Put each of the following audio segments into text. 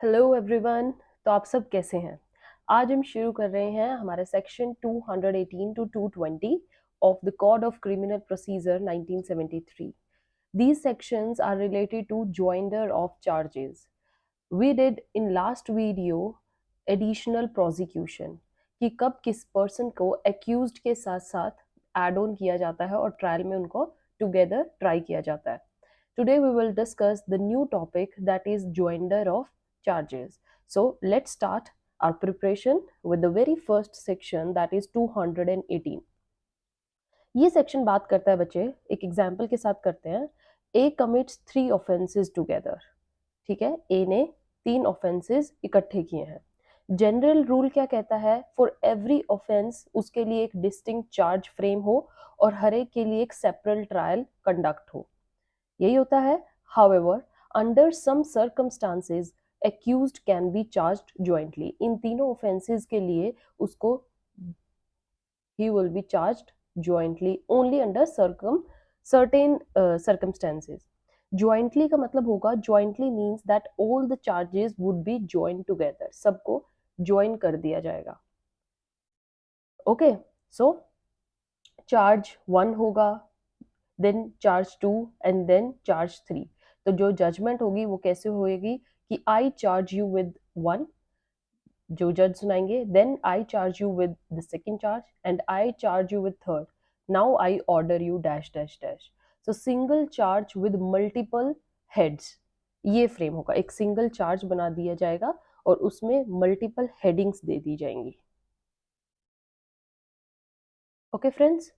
Hello everyone. तो आप सब कैसे हैं? आज हम शुरू कर रहे हैं हमारे section 218 to 220 of the Code of Criminal Procedure 1973. These sections are related to joinder of charges. We did in last video additional prosecution कि कब किस पर्सन को accused के साथ साथ add on किया जाता है और ट्रायल में उनको together ट्राई किया जाता है. Today we will discuss the new topic that is joinder of charges. So let's start our preparation with the very first section that is 218. ये सेक्शन बात करता है बच्चे, एक एग्जाम्पल के साथ करते हैं. ए कमिट्स 3 ऑफेंसेस टुगेदर. ठीक है, ए ने 3 ऑफेंसेस इकट्ठे किए हैं. जनरल रूल क्या कहता है? फॉर एवरी ऑफेंस उसके लिए एक डिस्टिंक्ट चार्ज फ्रेम हो और हर एक के लिए एक सेपरेट ट्रायल कंडक्ट हो. यही होता है. However, under some circumstances, accused can be charged jointly. इन तीनों offenses के लिए उसको he will be charged jointly only under certain circumstances. Jointly का मतलब होगा, jointly means that all the charges would be joined together. सबको join कर दिया जाएगा. Okay, so charge 1 होगा, then charge 2 and then charge 3. तो जो जजमेंट होगी वो कैसे होएगी कि आई चार्ज यू विद 1, जो जज सुनाएंगे, then I charge you with the second charge and I charge you with third. Now I order you dash dash dash. So single charge with multiple heads, ये frame होगा. एक single charge बना दिया जाएगा और उसमें मल्टीपल हेडिंग्स दे दी जाएंगी. Okay friends,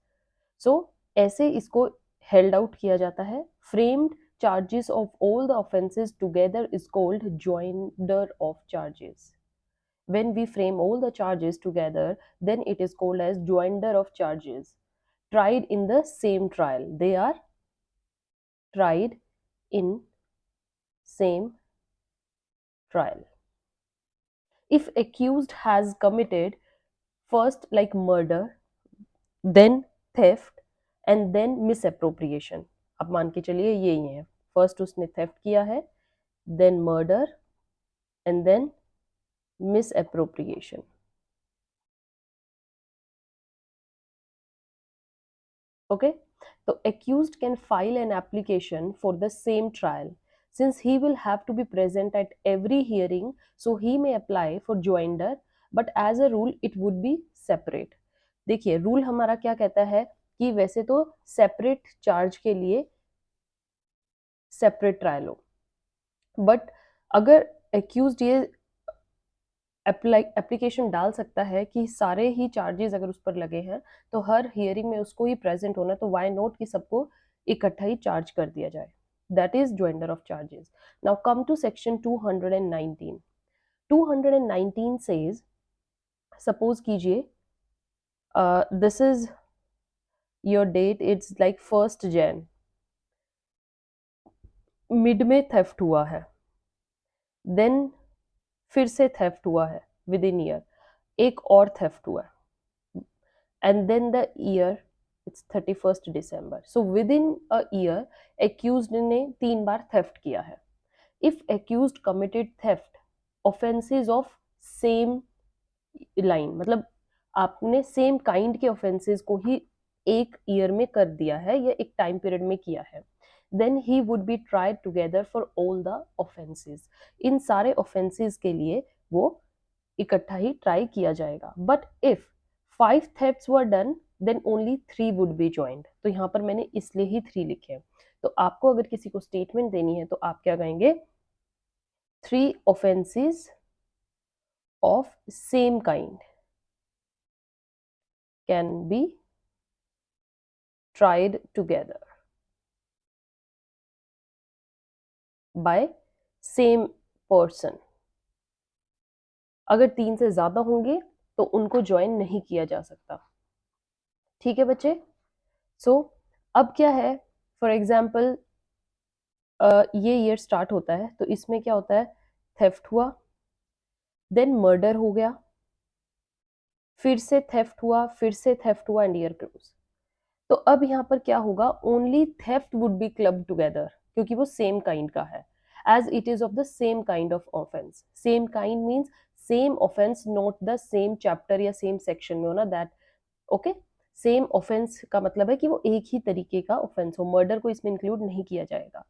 सो ऐसे इसको held out किया जाता है. Framed charges of all the offenses together is called joinder of charges. When we frame all the charges together, then it is called as joinder of charges. Tried in the same trial. They are tried in same trial. If accused has committed first like murder, then theft and then misappropriation. अब मान के चलिए यही है, first उसने theft किया है, then murder and then misappropriation. Okay, तो accused can file an application for the same trial. Since he will have to be present at every hearing, so he may apply for joinder, but as a rule it would be separate. देखिए rule हमारा क्या कहता है कि वैसे तो separate charge के लिए सेपरेट ट्रायल हो, बट अगर एक्यूज्ड ये एप्लीकेशन डाल सकता है कि सारे ही चार्जेस अगर उस पर लगे हैं तो हर हियरिंग में उसको ही प्रेजेंट होना, तो वाई नॉट कि सबको इकट्ठा ही चार्ज कर दिया जाए. That is joinder of charges. Now come to section 219. 219 says, suppose कीजिए this is your date, it's like 1 Jan. Mid में थेफ्ट हुआ है, देन फिर से थेफ्ट हुआ है विद इन ईयर, एक और थेफ्ट हुआ है, and then the year it's 31st December. So within a year accused ने 3 बार थेफ्ट किया है. If accused committed theft offences of same line, मतलब आपने सेम काइंड के ऑफेंसेस को ही एक ईयर में कर दिया है या एक टाइम पीरियड में किया है, then he would be tried together for all the offenses. इन सारे offenses के लिए वो इकट्ठा ही ट्राई किया जाएगा. But if 5 thefts were done, then only 3 would be joined. तो यहाँ पर मैंने इसलिए ही 3 लिखे हैं. तो आपको अगर किसी को स्टेटमेंट देनी है तो आप क्या कहेंगे? 3 offenses of same kind can be tried together by same person. अगर 3 से ज्यादा होंगे तो उनको ज्वाइन नहीं किया जा सकता. ठीक है बच्चे. सो अब क्या है, फॉर एग्जाम्पल ये ईयर स्टार्ट होता है तो इसमें क्या होता है, थेफ्ट हुआ, देन मर्डर हो गया, फिर से थेफ्ट हुआ, फिर से थेफ्ट हुआ एंड ईयर क्लोज. तो अब यहाँ पर क्या होगा, only theft would be club together क्योंकि वो सेम काइंड का है. as it is of the same kind of offense. Same kind means same offense, not the same chapter या same section में हो ना, that ओके. सेम ऑफेंस का मतलब है कि वो एक ही तरीके का ऑफेंस हो, मर्डर को इसमें इंक्लूड नहीं किया जाएगा.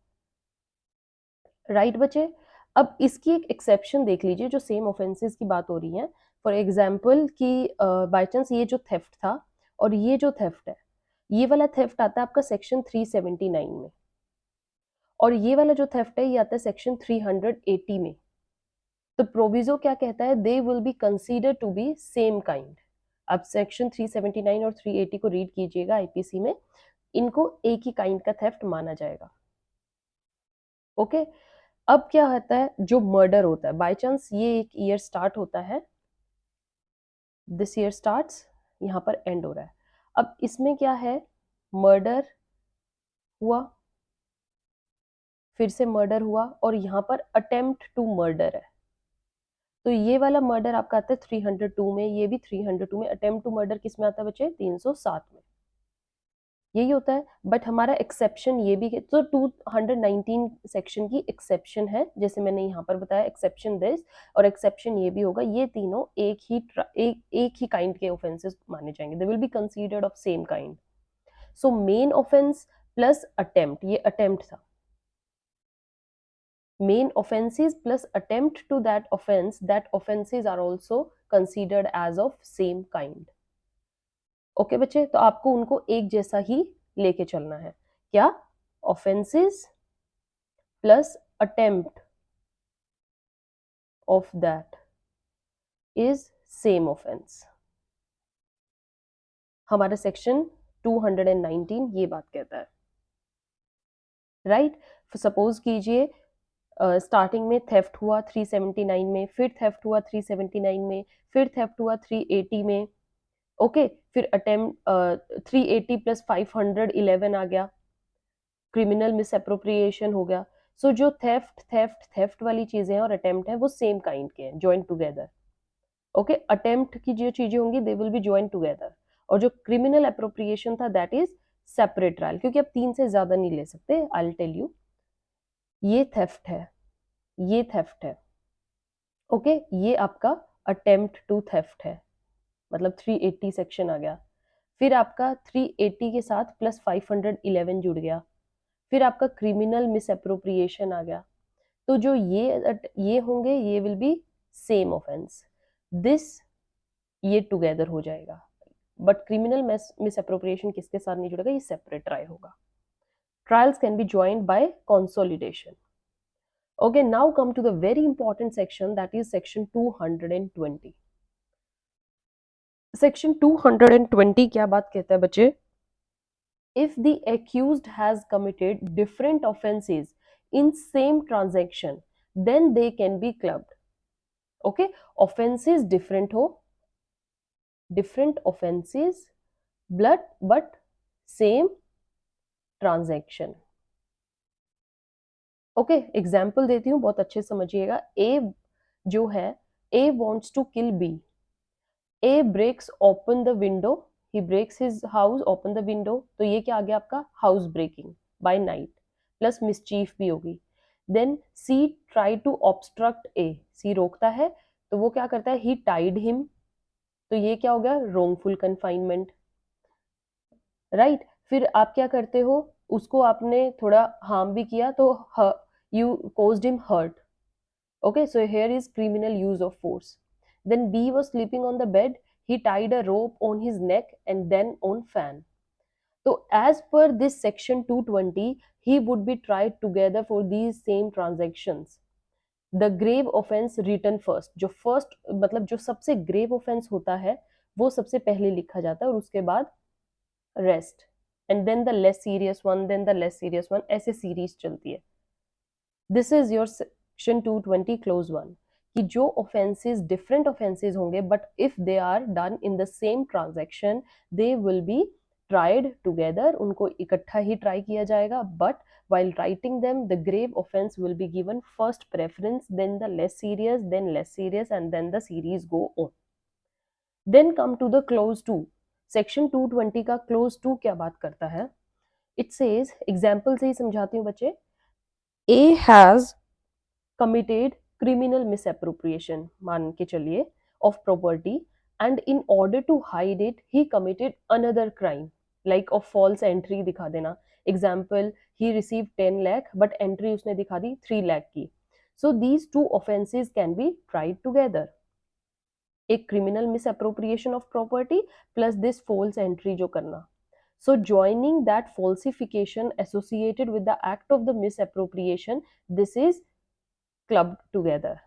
राइट बच्चे. अब इसकी एक एक्सेप्शन देख लीजिए जो सेम ऑफेंसेस की बात हो रही है. फॉर एग्जाम्पल कि बाय चांस ये जो थेफ्ट था और ये जो थेफ्ट है, ये वाला थेफ्ट आता है आपका सेक्शन 379 में, और ये वाला जो थेफ्ट है ये आता है सेक्शन 380 में. तो प्रोविजो क्या कहता है, they will be consider to be same kind. अब सेक्शन 379 और 380 को रीड कीजिएगा आईपीसी में, इनको एक ही काइंड का थेफ्ट माना जाएगा. ओके. अब क्या होता है, जो मर्डर होता है, बाय चांस ये एक ईयर स्टार्ट होता है, दिस ईयर स्टार्ट्स, यहाँ पर एंड हो रहा है. अब इसमें क्या है, मर्डर हुआ, फिर से मर्डर हुआ, और यहाँ पर अटेम्प्ट टू मर्डर है. तो ये वाला मर्डर आपका आता है 302 में, ये भी 302 में. अटेम्प्ट टू मर्डर किस में आता है बच्चे, 307 में. यही होता है. बट हमारा एक्सेप्शन ये भी, तो 219 सेक्शन की एक्सेप्शन है, जैसे मैंने यहाँ पर बताया एक्सेप्शन दिस, और एक्सेप्शन ये भी होगा. ये तीनों एक ही काइंड के ऑफेंसेस माने जाएंगे. दे will be considered of same kind. So main offence plus attempt, ये अटेम्प्ट था. Main offenses plus attempt to that offenses are also considered as of same kind. Okay बच्चे, तो आपको उनको एक जैसा ही लेके चलना है. क्या, offenses plus attempt of that is same offense. हमारा सेक्शन 219 ये बात कहता है. राइट. सपोज कीजिए स्टार्टिंग में थेफ्ट हुआ 379 में, फिर थेफ्ट हुआ 379 में, फिर थेफ्ट हुआ 380 में. ओके. फिर अटेम्प्ट 380 प्लस 511 आ गया, क्रिमिनल मिसअप्रोप्रिएशन हो गया. सो जो थेफ्ट वाली चीजें हैं और अटेम्प्ट है वो सेम काइंड के हैं, जॉइन टुगेदर. ओके. अटेम्प्ट की जो चीजें होंगी they will be join together, और जो क्रिमिनल अप्रोप्रिएशन था दैट इज सेपरेट ट्रायल, क्योंकि अब 3 से ज्यादा नहीं ले सकते. I will tell you. ये थेफ्ट है, ये थेफ्ट है. ओके. ये आपका अटेम्प्ट टू थेफ्ट है, मतलब 380 सेक्शन आ गया. फिर आपका 380 के साथ प्लस 511 जुड़ गया. फिर आपका क्रिमिनल मिसअप्रोप्रिएशन आ गया. तो जो ये होंगे ये will be same offence. This ये टुगेदर हो जाएगा. बट क्रिमिनल मिसअप्रोप्रिएशन किसके साथ नहीं जुड़ेगा, ये सेपरेट ट्रायल होगा. Trials can be joined bye consolidation. Okay, now come to the very important section, that is section 220. Section 220 क्या बात कहता है बच्चे? If the accused has committed different offenses in same transaction, then they can be clubbed. Okay, offenses different हो, different offenses, but same transaction. Okay. Example देती हूँ, बहुत अच्छे समझिएगा. ए जो है, A wants to kill B. A breaks open the window, he breaks his house, open the window. तो ये क्या आ गया आपका, house breaking by night, plus mischief भी होगी. Then C try to obstruct A, C रोकता है, तो वो क्या करता है, ही टाइड हिम. तो ये क्या हो गया, रोंगफुल कन्फाइनमेंट. राइट. फिर आप क्या करते हो, उसको आपने थोड़ा हार्म भी किया, तो you caused him hurt. Okay, so here is criminal use of force. Then B was sleeping on the bed. He tied a rope on his neck and then on fan. So as per this section 220, he would be tried together for these same transactions. The grave offense written first. जो first मतलब जो सबसे grave offense होता है वो सबसे पहले लिखा जाता है, और उसके बाद rest, and then the less serious one, then the less serious one, ऐसे series चलती है. This is your section 220 clause 1, कि जो offenses different offenses होंगे, but if they are done in the same transaction, they will be tried together. उनको इकट्ठा ही try किया जाएगा, but while writing them, the grave offense will be given first preference, then the less serious, then less serious, and then the series go on. Then come to the clause 2. Section 220 का clause 2 क्या बात करता है? It says, example से ही समझाती हूँ बच्चे. A has committed criminal misappropriation, मान के चलिए, of property, and in order to hide it he committed another crime like of false entry दिखा देना. Example, he received 10 lakh but entry उसने दिखा दी 3 lakh की. So these two offenses can be tried together. एक criminal misappropriation of property plus this false entry जो करना. So joining that falsification associated with the act of the misappropriation, this is clubbed together.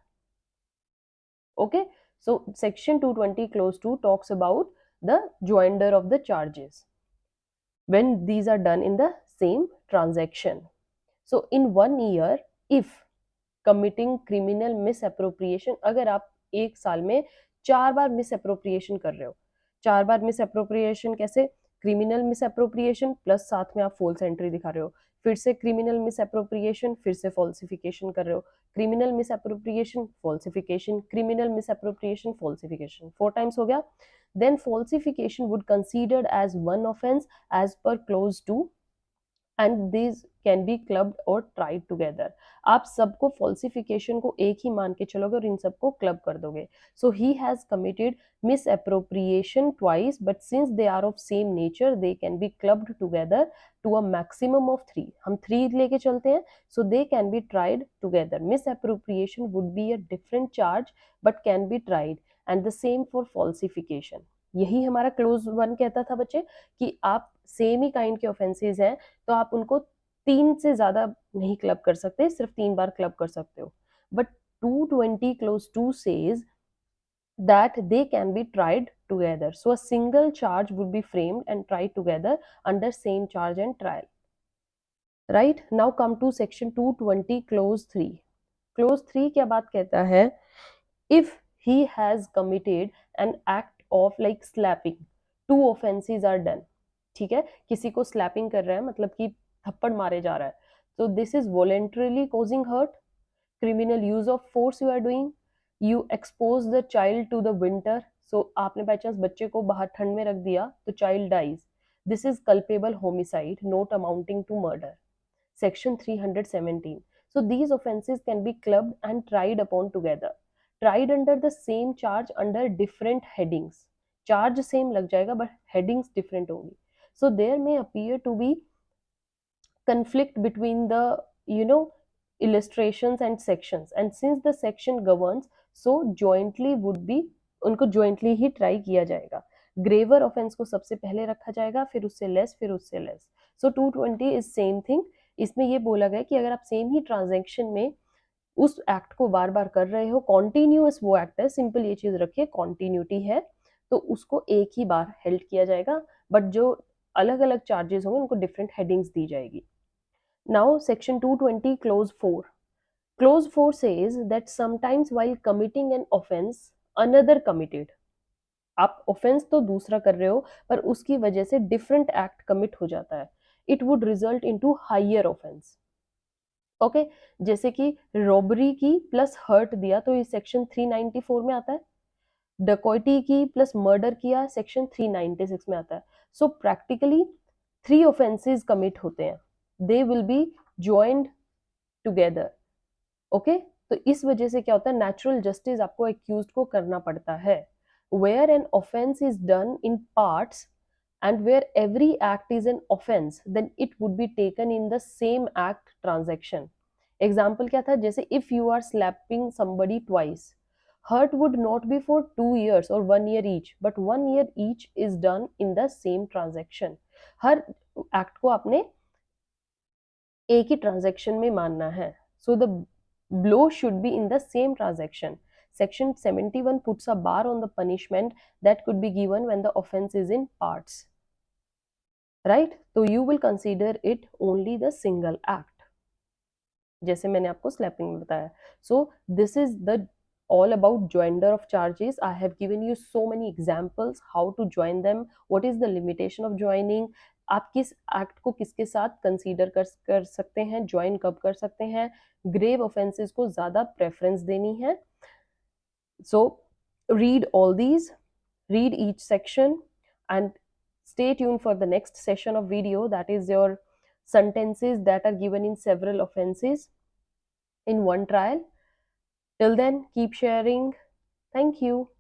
Okay, so section 220 clause 2 talks about the joinder of the charges when these are done in the same transaction. So in 1 year, if committing criminal misappropriation, अगर आप एक साल में 4 बार misappropriation कर रहे हो, 4 बार misappropriation कैसे, criminal misappropriation plus साथ में आप फॉल्स एंट्री दिखा रहे हो, फिर से क्रिमिनल मिसअप्रोप्रिएशन, फिर से फॉल्सिफिकेशन कर रहे हो, criminal misappropriation, falsification, criminal misappropriation, falsification, 4 times हो गया. Then falsification would considered as one offense as per clause 2 and these can be clubbed or tried together. आप सबको falsification को एक ही मान के चलोगे और इन सबको club कर दोगे. So he has committed misappropriation twice, but since they are of same nature, they can be clubbed together to a maximum of 3. हम 3 लेके चलते हैं, so they can be tried together. Misappropriation would be a different charge, but can be tried, and the same for falsification. यही हमारा close 1 कहता था बच्चे कि आप सेम ही काइंड के ऑफेंसेस हैं तो आप उनको 3 से ज्यादा नहीं क्लब कर सकते, सिर्फ 3 बार क्लब कर सकते हो. But 220 clause 2 says that they can be tried together. So a single charge would be framed and tried together under same charge and trial. Right? Now come to section 220 clause 3. Clause 3 क्या बात कहता है? If he has committed an act of like slapping, 2 offenses are done. ठीक है, किसी को slapping कर रहा है मतलब कि थप्पड़ मारे जा रहा है, तो this is voluntarily causing hurt, criminal use of force you are doing, you expose the child to the winter, so आपने बाई चांस बच्चे को बाहर ठंड में रख दिया तो child dies, this is culpable homicide not amounting to murder, section 317. So these offenses can be clubbed and tried upon together, tried under the same charge under different headings. Charge same लग जाएगा but headings different होंगी. So there may appear to be conflict between the illustrations and sections, and since the section governs, so jointly would be उनको jointly ही try किया जाएगा. Graver offence को सबसे पहले रखा जाएगा, फिर उससे लेस, फिर उससे less. So 220 is same thing. इसमें ये बोला गया कि अगर आप सेम ही ट्रांजैक्शन में उस एक्ट को बार बार कर रहे हो, कॉन्टिन्यूअस वो एक्ट है, सिंपल ये चीज रखिए कॉन्टिन्यूटी है, तो उसको एक ही बार हेल्ड किया जाएगा, बट जो अलग अलग चार्जेस होंगे उनको डिफरेंट हेडिंग्स दी जाएगी. Now section 220 close 4. Close 4 says that sometimes while committing an offense another committed, आप ऑफेंस तो दूसरा कर रहे हो पर उसकी वजह से डिफरेंट एक्ट कमिट हो जाता है, it would result into higher offence. Okay, जैसे कि रॉबरी की प्लस हर्ट दिया तो ये सेक्शन 394 में आता है, डकॉइटी की प्लस मर्डर किया सेक्शन 396 में आता है. सो प्रैक्टिकली 3 ऑफेंसेस कमिट होते हैं, दे will B joined together. Okay, तो इस वजह से क्या होता है, नेचुरल जस्टिस आपको एक्यूज्ड को करना पड़ता है. where an offense is done in parts and where every act is an offense, then it would be taken in the same act transaction. Example क्या था, जैसे if you are slapping somebody twice, hurt would not be for 2 years or 1 year each, but 1 year each is done in the same transaction. Her act को आपने एक ही transaction में मानना है, so the blow should be in the same transaction. Section 71 puts a bar on the punishment that could be given when the offense is in parts. Right? So you will consider it only the single act. जैसे मैंने आपको slapping में बताया. So this is the all about joinder of charges. I have given you so many examples how to join them. What is the limitation of joining? आप किस act को किसके साथ कंसीडर कर सकते हैं, ज्वाइन कब कर सकते हैं, ग्रेव ऑफेंसेस को ज्यादा प्रेफरेंस देनी है. So read all these, read each section and stay tuned for the next session of video, that is your sentences that are given in several offenses in one trial. Till then, keep sharing. Thank you.